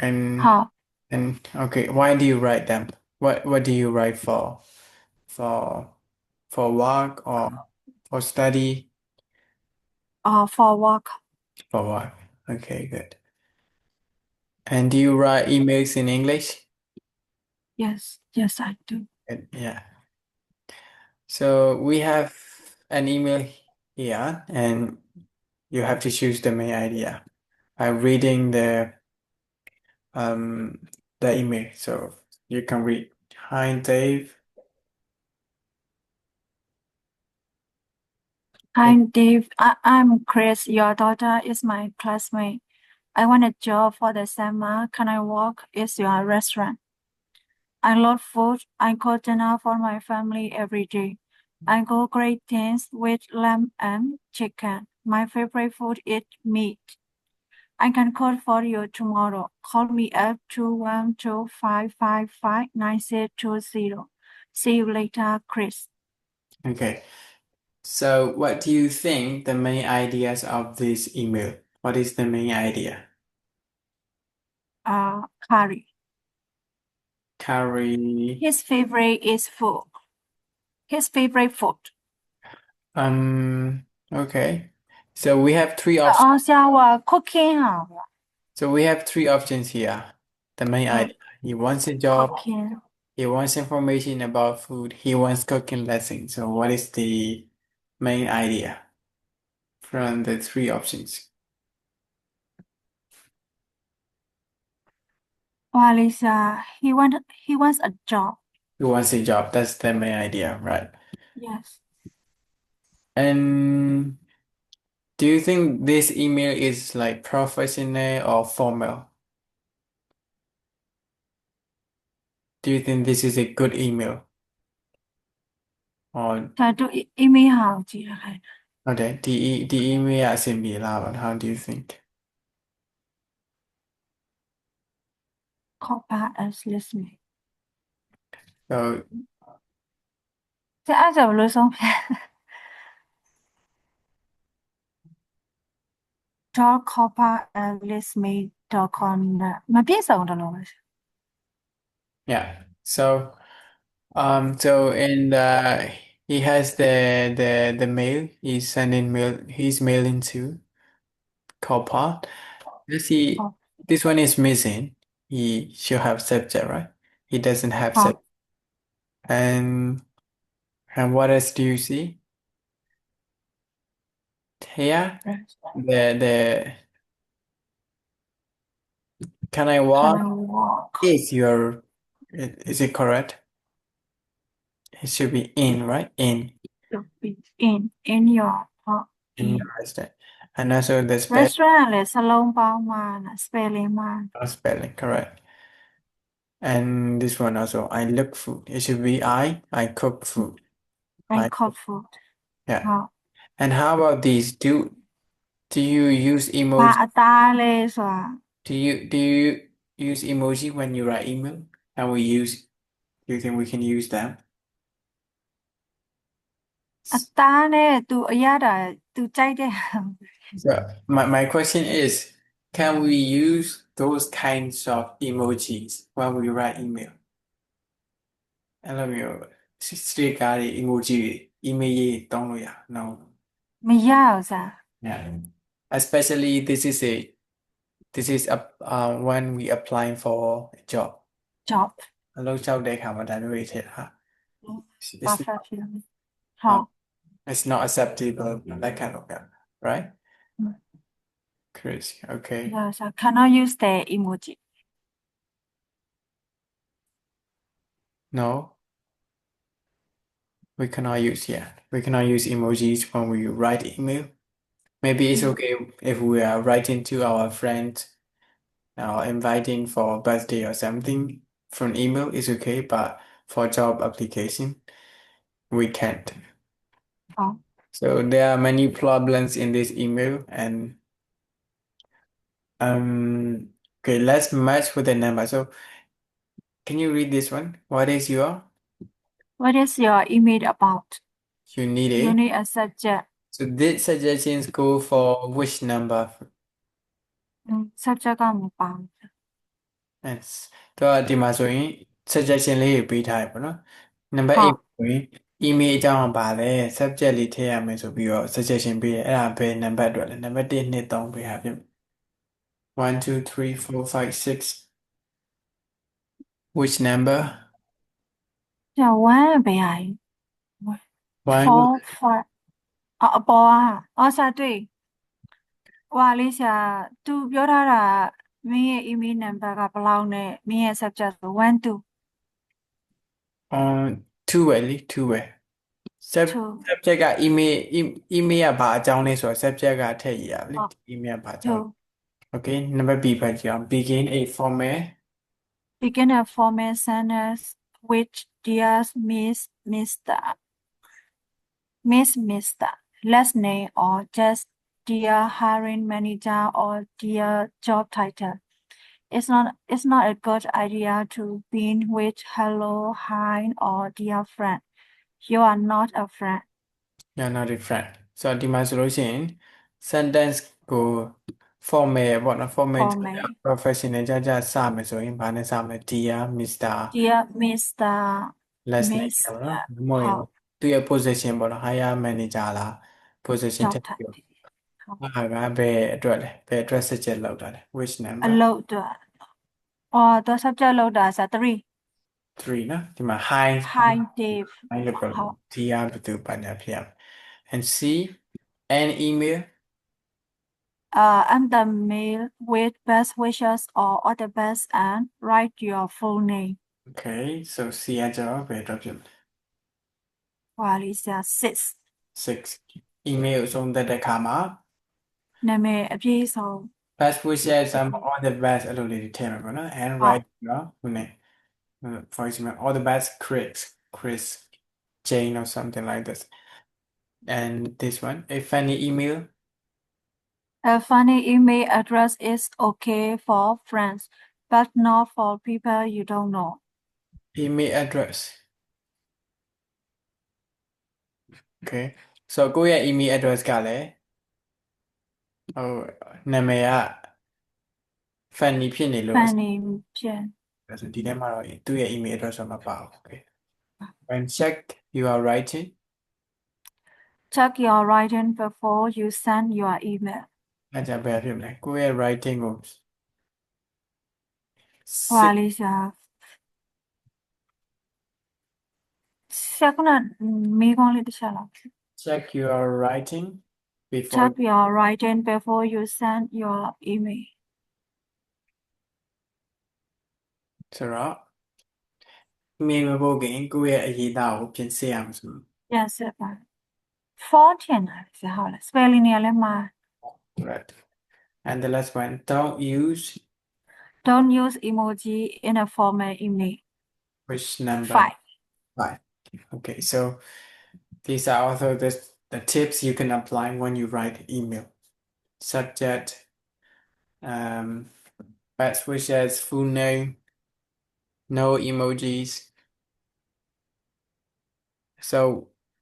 and ဟုတ် And okay, why do you write them? What do you write for? For for work or for study? For work. For work. Okay, good. And do you write emails in English? Yes, I do. Good, yeah. So we have an email here, and you have to choose the main idea. I'm reading the email, so you can read. Hi, Dave. Hi, Dave. I'm Chris. Your daughter is my classmate. I want a job for the summer. Can I work? Is your restaurant? I love food. I cook dinner for my family every day. I cook great things with lamb and chicken. My favorite food is meat. I can call for you tomorrow. Call me at 212-555-9620. See you later, Chris. Okay. So what do you think the main ideas of this email? What is the main idea? Curry. Curry. His favorite is food. His favorite food. Okay. So we have three options. 像我 cooking 啊 So we have three options here. The main idea. He wants a job. cooking. He wants information about food. He wants cooking lessons. So what is the main idea from the three options? Well, he wants a job. He wants a job. That's the main idea, right? Yes. And do you think this email is like professional or formal? Do you think this is a good email? Or 他都 email 好几了，还 okay, the email အဆင်ပြေလား How do you think? copy as listening. So 即係အဲ့就女生片 dot copy as listening dot com 唔係邊首㗎咯？ yeah. So in he has the mail. He's sending mail. He's mailing to Copart. You see, Oh. this one is missing. He should have subject, right? He doesn't have Oh. subject. And what else do you see? Here, the can I Can walk? I walk? Is it correct? It should be in, right? In In your in your restaurant. And also the restaurant 咧สโลง包慢啊 spelling 慢 spelling, correct. And this one also, I look food. It should be I cook food. I I cook food Yeah. 好 And how about these? Do you use ว่า emoji? อัตราเลยส่วน Do you use emoji when you write email? Do you think we can use them? อัตราเนี่ยตูအရတာตูကြိုက်တဲ့ So my question is, can we use those kinds of emojis when we write email? အဲ့လိုမျိုး sticker တွေ emoji တွေ email ရေးတောင်းလို့ရ No. မရဘူးစား Yeah. Especially this is when we applying for a job. job အလုပ်လျှောက်တဲ့အခါမှာဒါမျိုးတွေထည့်တာ It's professional 好 it's not acceptable that kind of right? Mm. Crazy. Okay. Yes, I cannot use the emoji. No. We cannot use We cannot use emojis when we write email. Maybe it's okay if we are writing to our friends or inviting for a birthday or something from email is okay, but for job application we can't. Oh. So there are many problems in this email and okay, let's match with the number. So can you read this one? What is your What is your email about? you need You it? need a subject. So these suggestions go for which number? subject ကမပါဘူး yes တော့ဒီမှာဆိုရင် suggestion လေးတွေပေးထားရပေါ့နော်နံပါတ် ဟု 8 တ် ဆိုရင် email အကြောင်းကပါလဲ subject လေးထည့်ရမယ်ဆိုပြီးတော့ suggestion ပေးတယ်အဲ့ဒါဘယ်နံပါတ်အတွက်လဲနံပါတ်1 2 3ပေးထားဖြစ်1 2 3 4 5 6 which number じゃあ1ဘယ်ဟာကြီး 1 4 5အပေါ်ကဆရာတွေ့ဟိုဟာလေးဆရာသူပြောထားတာမင်းရဲ့ email number ကဘယ်လောက်နဲ့မင်းရဲ့ subject ဆို1 2 2ပဲလေ2ပဲ 2 subject က email ကဘာအကြောင်းလဲဆိုတော့ subject ကထည့်ရတာလေ ဟုတ် email ကဘာအကြောင်း 2 okay နံပါတ် B ဖတ်ကြည့်အောင် begin a formal begin a formal sentence with dear Mr. last name or just dear hiring manager or dear job title. It's not a good idea to begin with hello, hi, or dear friend. You are not a friend. you're not a friend ဆိုတော့ဒီမှာဆိုလို့ရှိရင် sentence ကို formal ပေါ့နော် formal Formal. professional ကြကြစမယ်ဆိုရင်ဘာနဲ့စမလဲ dear Mr. Dear Mr. last name Miss ပေါ့နော်မဟုတ်ရင် ဟုတ် သူရဲ့ position ပေါ့နော် hire manager လား position job ထည့်ပြီး title. ဟုတ် ဟာကဘယ်အတွက်လဲဘယ်အတွက် suggest လောက်တာလဲ which အ number လုပ်အတွက်သူ subject လောက်တာဆို3 3နော်ဒီမှာ hi Hi Dave. hi လို့ပြော ဟုတ် dear ဘယ်သူပါညာဖြစ်ရမယ် and C an email and the mail with best wishes or all the best and write your full name. okay so C ကကျတော့ဘယ်အတွက်ဖြစ်မလဲ ဟွာလေးဆရာ6 6 email အဆုံးသက်တဲ့အခါမှာ နာမည်အပြည့်စုံ best wishes some all the best အဲ့လိုလေးတွေထည့်မှာပေါ့နော် and ဟုတ် write နော်ခုနက for example all the best Chris Jane or something like this and this one a funny email A funny email address is okay for friends, but not for people you don't know. email address okay so ကိုယ့်ရဲ့ email address ကလည်းဟိုနာမည်က funny ဖြစ်နေလို့ Funny ဖြစ် ဆိုဒီထဲမှာတော့သူ့ရဲ့ email address တော့မပါဘူး okay when check you are writing Check your writing before you send your email. အဲ့ကြဘယ်ဖြစ်မလဲကိုယ့်ရဲ့ writing ကို ဟွာလေးဆရာခုနမေးခွန်းလေးတစ်ချက်လောက် check your writing before Check your writing before you send your email. ဆိုတော့ email မပို့ခင်ကိုယ့်ရဲ့အရေးသားကိုပြင်ဆင်ရမှာဆို ပြန်စစ်ပါ font ထင်တာဆရာဟုတ်လား spelling တွေကလည်းမှာ correct and the last one Don't use emoji in a formal email. which number 5. 5 okay so these are also the tips you can apply when you write email subject best wishes full name no emojis so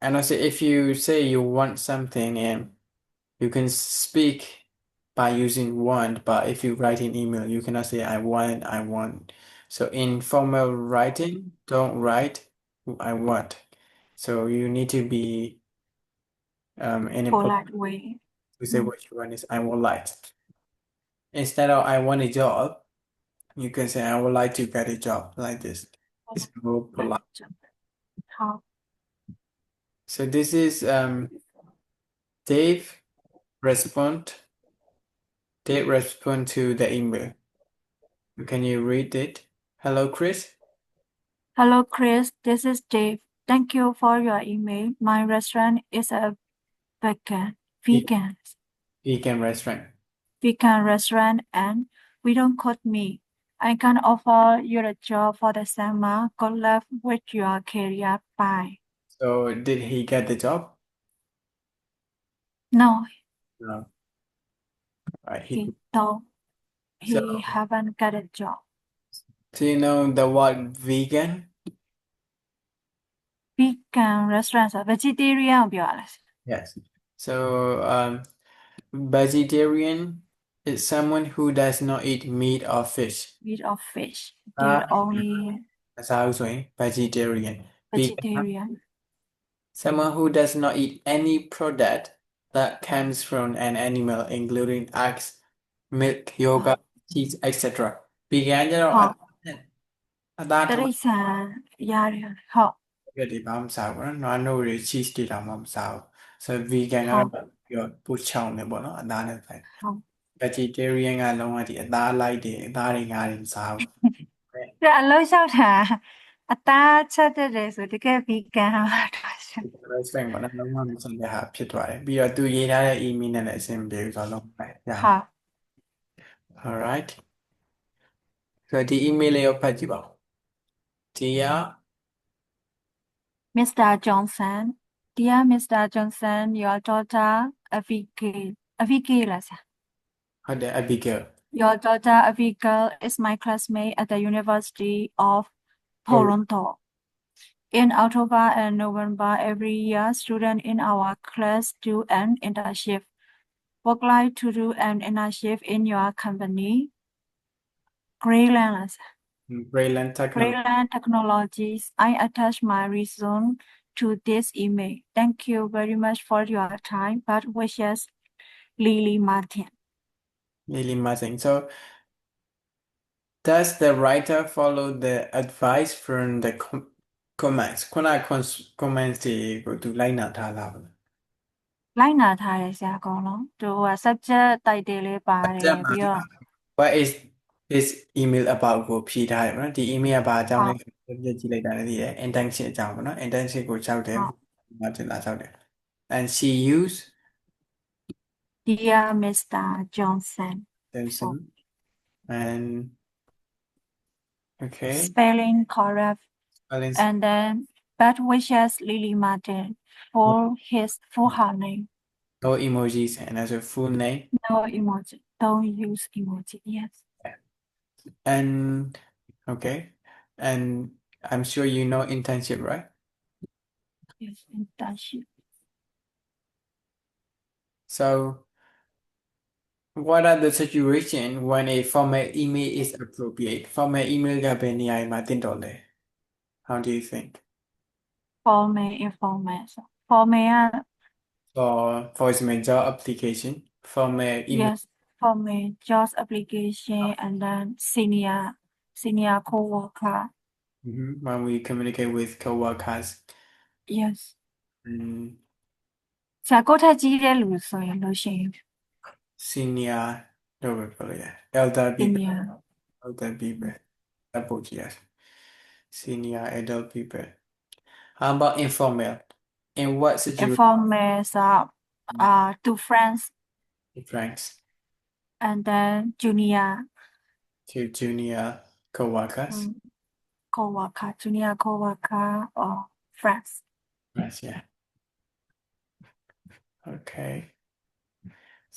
and also if you say you want something and you can speak by using want, but if you write an email, you cannot say I want. So in formal writing, don't write I want. So you need to be in a Polite way. to say what you want is I would like. Instead of I want a job, you can say I would like to get a job like this. It's more polite. 好 So this is Dave respond to the email. Can you read it? Hello, Chris. Hello, Chris. This is Dave. Thank you for your email. My restaurant is a vegan Vegan restaurant. restaurant, and we don't cook meat. I can offer you a job for the summer. Good luck with your career. Bye. So did he get the job? No, No. Right. he don't. He So- haven't got a job. Do you know the word vegan? Vegan restaurant ဆို vegetarian ကိုပြောရလား Yes. So vegetarian It's someone who does not eat meat or fish. meat or fish. They're only မစားဘူးဆိုရင် vegetarian. Vegan. vegetarian. Someone who does not eat any product that comes from an animal, including eggs, milk, yogurt, cheese, etc. Vegan ကျတော့ ဟုတ် အသား တိ ထမ ရစ္ဆာန်ရတယ်ဟုတ် ပြည့်တယ်ဘာမှမစားဘူးနော်နွားနို့တွေ cheese တွေတောင်မှမစားဘူးဆိုတော့ vegan ဟု ကတော့ တ် ပြီးတော့ပိုချောင်တယ်ပေါ့နော်အသားနဲ့ဆိုင် ဟုတ် vegetarian ကလုံးဝဒီအသားလိုက်တယ်အသားတွေငါးတွေမစားဘူး ဒါအလုံးလျှောက်တာအသားချက်တတ်တယ်ဆိုတကယ် vegan ဟာတော့ရှင် respect ပေါ့နော်လုံးဝမစင်တဲ့ဟာဖြစ်သွားတယ်ပြီးတော့သူရေးထားတဲ့ email နဲ့လည်းအဆင်ပြေဘူးဆိုတော့လုံးဝရအောင် ဟုတ် alright ဆိုတော့ဒီ email လေးကိုဖတ်ကြည့်ပါဦး Dear Mr. Johnson Dear Mr. Johnson your daughter Abigail လားဆရာ ဟုတ်တယ် Abigail Your daughter Abigail is my classmate at the University of Toronto. In October and November every year, students in our class do an internship. Would like to do an internship in your company. Greyland လားဆရာ Brilliant technology Greyland Technologies. I attach my resume to this email. Thank you very much for your time. But wishes, Lily Martin. Lily Martin so does the writer follow the advice from the comments ခုနက comments တွေကိုသူလိုက်နာထားလား လိုက်နာထားတယ်ဆရာအကုန်လုံးသူက subject title လေးပါတယ်ပြီးတော့ What is this email about ကိုဖြေထားတယ်ပေါ့နော်ဒီ email ကဘာအကြောင်းလဲပြကြည့်လိုက်တာလည်းသိတယ် intention အကြောင်းပေါ့နော် intention ကိုကြောက်တယ် ဟုတ် ဘာတင်လာကြောက်တယ် and she use Dear Mr. Johnson Johnson and okay spelling correct spelling and then best wishes Lily Martin for his full her name no emojis and as a full name no emoji don't use emoji yes and okay and I'm sure you know internship right yes internship so what are the situation when a formal email is appropriate formal email ကဘယ်နေရာမှာတင့်တော်လဲ how do you think formal informal formal for example job application formal email yes formal job application and then senior co-worker when we communicate with coworkers yes mm, ဆရာကိုယ့်ထက်ကြီးတဲ့လူဆိုရင်လို့ရှိရင် senior လို့ပဲပြောလို့ရတယ် elder people senior elder people အပို့ကြည့်ရ senior adult people how about informal in what situation informal two friends friends and then junior to junior coworkers co-worker junior co-worker or friends yes yeah okay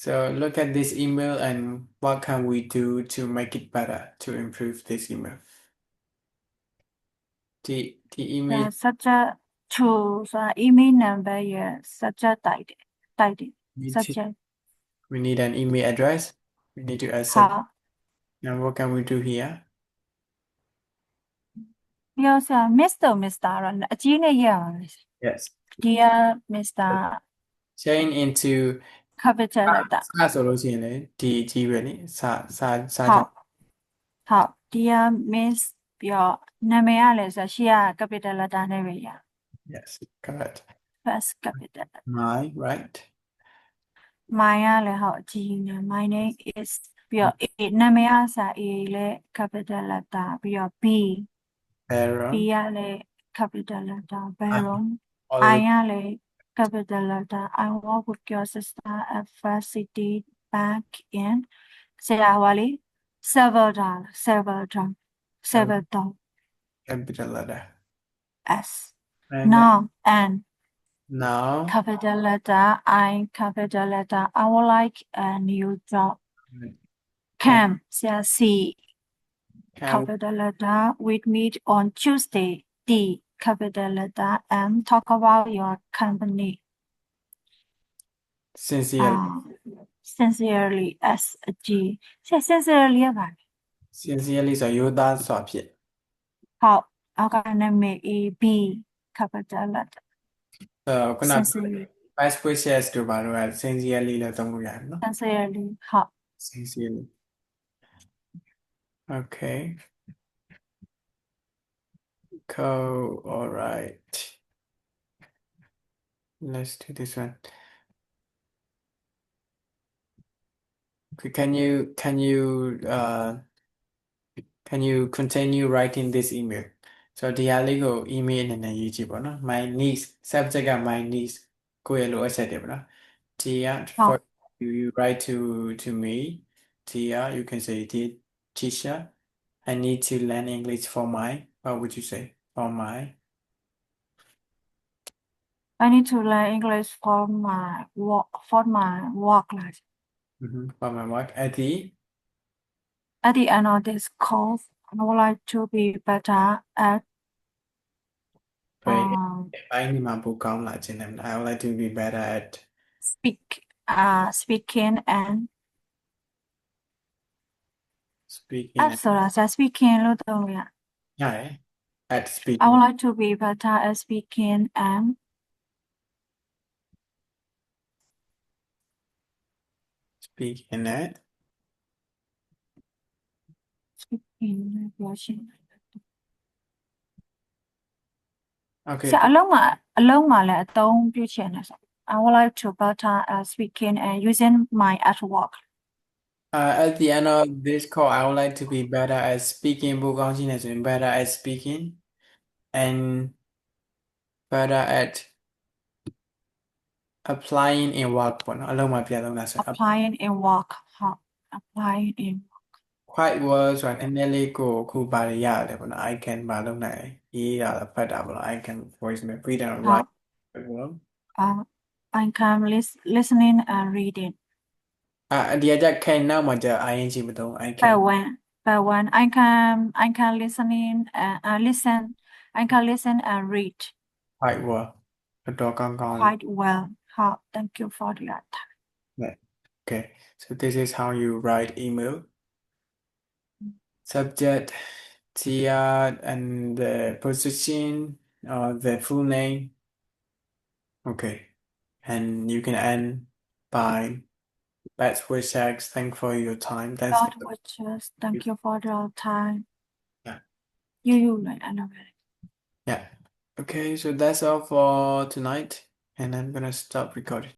so look at this email and what can we do to make it better to improve this email the email subject to email number yes subject title need to- subject we need an email address we need to accept ဟာ and what can we do here ပြောဆရာ Mr. တော့အကြီးနဲ့ရအောင်လေ yes Dear Mr. change into capital letter စဆိုလို့ရှိရင်လေဒီအကြီးပဲလေစ ဟုတ် Dear Miss ပြောနာမည်ကလည်းဆိုရှေ့က capital letter နဲ့ပဲရ yes correct first capital letter my right my ကလည်းဟုတ်အကြီးနဲ့ my name is ပြီးတော့ A နာမည်ကစာ A လည်း capital letter ပြီးတော့ B Baron B ကလည်း capital letter Baron I always ကလည်း capital letter I work with your sister at First City Bank in ဆရာဟောလေ Salvador capital letter S and now and now capital letter I capital letter I would like a new job Cam C can capital letter with me on Tuesday D capital letter and talk about your company sincerely sincerely SG ဆရာ sincerely ရပါမယ် sincerely ဆိုရိုးသားစွာဖြင့် ဟုတ်အောက်ကနာမည် A B capital letter ခုန sincerely best wishes တို့ဘာလို့လဲ sincerely လည်းသုံးလို့ရတယ်နော် sincerely ဟုတ် sincerely okay cool all right let's do this one okay can you continue writing this email ဆိုတော့ဒီဟာလေးကို email အနေနဲ့ရေးကြည့်ပေါ့နော် my niece subject က my niece ကိုယ့်ရဲ့လိုအပ်ချက်တွေပေါ့နော် Dear for you write to me Dear you can say dear teacher I need to learn English for my what would you say for my I need to learn English for my work class for my work at the end of this course I would like to be better at ဘယ်ပိုင်းဒီမှာပိုကောင်းလာခြင်းလဲ I would like to be better at speaking and speaking at ဆိုတာဆရာ speaking လို့သုံးလို့ရ ရတယ် at I speaking would like to be better at speaking and speaking at speaking ပြောရှင်း okay ဆရာအလုံးမှာလည်းအသုံးပြုချင်တယ်ဆို I would like to better at speaking and using my at work at the end of this call I would like to be better at speaking ပိုကောင်းခြင်းနဲ့ဆိုရင် better at speaking and better at applying in work ပေါ့နော်အလုံးမှာပြန်လုံးလာဆို applying in work ဟုတ် applying in quite well ဆိုတာနည်းနည်းလေးကိုအခုဘာတွေရတယ်ပေါ့နော် I can ဘာလုပ်နိုင်ရေးတာလားဖတ်တာပေါ့နော် I can voice me read and ဟုတ် write ပေါ့နော် I can listening and reading ဒီအချက် can နောက်မှာကျ ing မသုံး I can but when I can listening and listen I can listen and read quite well တော်တော်ကောင်းကောင်း quite well ဟုတ် thank you for that okay so this is how you write email subject Tia and the position or the full name okay and you can end by best wishes thank for your time that's God wishes thank you for your time Yeah. you like I know it yeah okay so that's all for tonight and I'm gonna stop recording